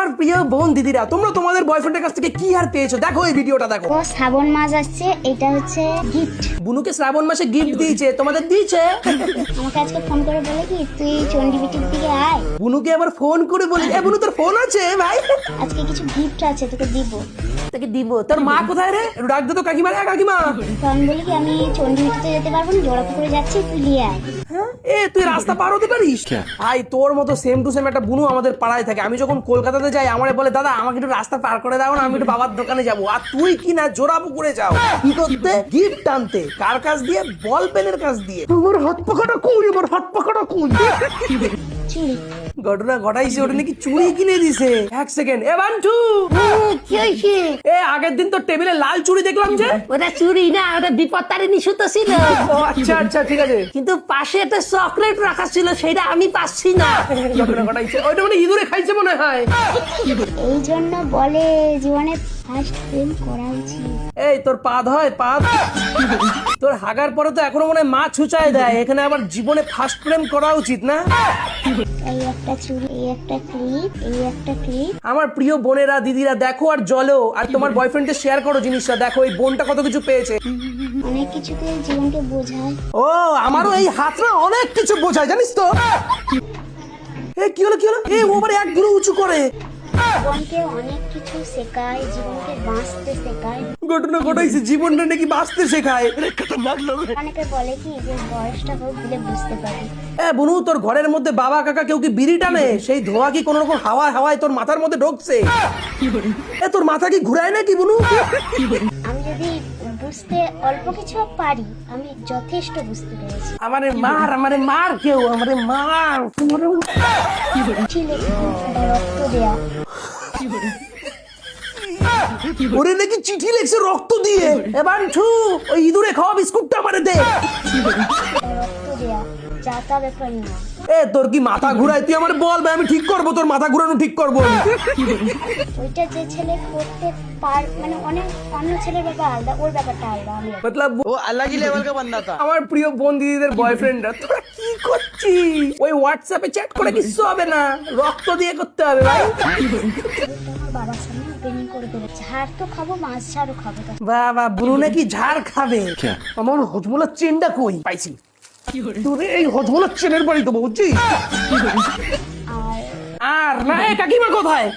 আমার প্রিয় বোন দিদিরা, তোমরা তোমাদের বয়ফ্রেন্ডের কাছ থেকে কি আর পেয়েছো দেখো এই ভিডিওটা দেখো। ও শ্রাবণ মাস আসছে, এটা হচ্ছে গিফট। বুনুকে শ্রাবণ মাসে গিফট দিয়েছে, তোমাদের দিয়েছে? আমাকে আজকে ফোন করে বলে কি তুই চন্ডিবিটির দিকে আয়। বুনুকে আবার ফোন করে বলি, এ বুনু তোর ফোন আছে ভাই? আজকে কিছু গিফট আছে তোকে দিব। তোকে দিব। তোর মা কোথায় রে? একটু ডাক দে তো কাকিমা। রে কাকিমা। তো আমি বলি কি আমি চন্ডিবিটিতে যেতে পারবো না, জোড়া পুকুরে যাচ্ছি, তুই নিয়ে আয়। এ তুই রাস্তা পার হতে পারিস? ভাই তোর মতো সেম টু সেম একটা বুনু আমাদের পাড়ায় থাকে। আমি যখন কলকাতাতে যাই আমারে বলে দাদা আমাকে একটু রাস্তা পার করে দাও না, আমি একটু বাবার দোকানে যাবো। আর তুই কি না জোড়া পুকুরে যাও কি করতে? গিফট আনতে। কার কাছ দিয়ে? বল পেনের কাছ দিয়ে। তোমার হাত পাকাটা কই? আমার হাত পাকাটা কই? চুড়ি। ঘটনা ঘটাইছে, ওটা নাকি চুড়ি কিনে দিছে। এক সেকেন্ড, এ বান্টু কি হয়েছে? এ আগের দিন তো টেবিলে লাল চুড়ি দেখলাম যে। ওটা চুরি না, ওটা বিপত্তারিণী সুতো ছিল। ও আচ্ছা আচ্ছা ঠিক আছে। কিন্তু পাশে একটা চকলেট রাখা ছিল, সেটা আমি পাচ্ছি না। ঘটনা ঘটাইছে, ওইটা মানে ইঁদুরে খাইছে মনে হয়। এই জন্য বলে জীবনে ফার্স্ট প্রেম করা উচিত। এই তোর পাদ হয় পাদ? তোর হাগার পরে তো এখনো মনে হয় মা ছুচায় দেয়। এখানে আবার জীবনে ফার্স্ট প্রেম করা উচিত না? এই একটা চুড়ি, এই একটা ক্লিপ, এই একটা ক্লিপ। আমার প্রিয় বোনেরা দিদিরা দেখো আর জ্বলো, আর তোমার বয়ফ্রেন্ডকে শেয়ার করো জিনিসটা। দেখো এই বোনটা কত কিছু পেয়েছে। অনেক কিছুতে জীবনকে বোঝায়। ও আমারও এই হাতটা অনেক কিছু বোঝায় জানিস তো। এ কি হলো কি হলো? এ ও আবার এক বুড়ো উঁচু করে। জীবনকে অনেক কিছু শেখায়, জীবনকে বাঁচতে শেখায়। ঘটনা ঘটাইছে, জীবনটা নাকি বাঁচতে শেখায়। অনেকে বলে কি যে বয়সটা হোক দিলে বুঝতে পারি। এ বুনু তোর ঘরের মধ্যে বাবা কাকা কেউ কি বিড়ি টানে? সেই ধোঁয়া কি কোন রকম হাওয়ায় হাওয়ায় তোর মাথার মধ্যে ঢুকছে? এ তোর মাথা কি ঘুরায় নাকি বুনু? আমি যদি বুঝতে অল্প কিছু পারি, আমি যথেষ্ট বুঝতে পেরেছি। আমারে মার কেউ, আমারে মার। ছিলে রক্ত দেয়া। ওরে নাকি চিঠি লেখছে রক্ত দিয়ে। এবার ওই ইঁদুরে খাওয়া বিস্কুটটা আমারে দে। রক্ত দেয়া যা তা ব্যাপার না। এ তোর কি মাথা ঘুরায়? তুই আমার বল ভাই, আমি ঠিক করবো তোর মাথা ঘুরানো, ঠিক করবো। ওইটা যে ছেলে করতে মানে অনেক অন্য ছেলের ব্যাপার আলাদা, ওর ব্যাপারটা আলাদা। আমি মতলব वो अलग ही लेवल का बंदा था। আমার প্রিয় বোন দিদিদের বয়ফ্রেন্ডরা তোরা কি করছিস? ওই হোয়াটসঅ্যাপে চ্যাট করে কিছু হবে না, রক্ত দিয়ে করতে হবে ভাই। আমার বাবার সামনে ওপেনিং করে দেবো। ঝাড় তো খাবো, মাছ ঝাড়ও খাবো। বাবা বুনু নাকি ঝাড় খাবে। আমার হজমোলার চেনটা কই? পাইছি। তোরে এই হজমোলার চেনের বাড়ি দেবো বুঝছিস? আর আর না, এ কাকিমা কোথায়?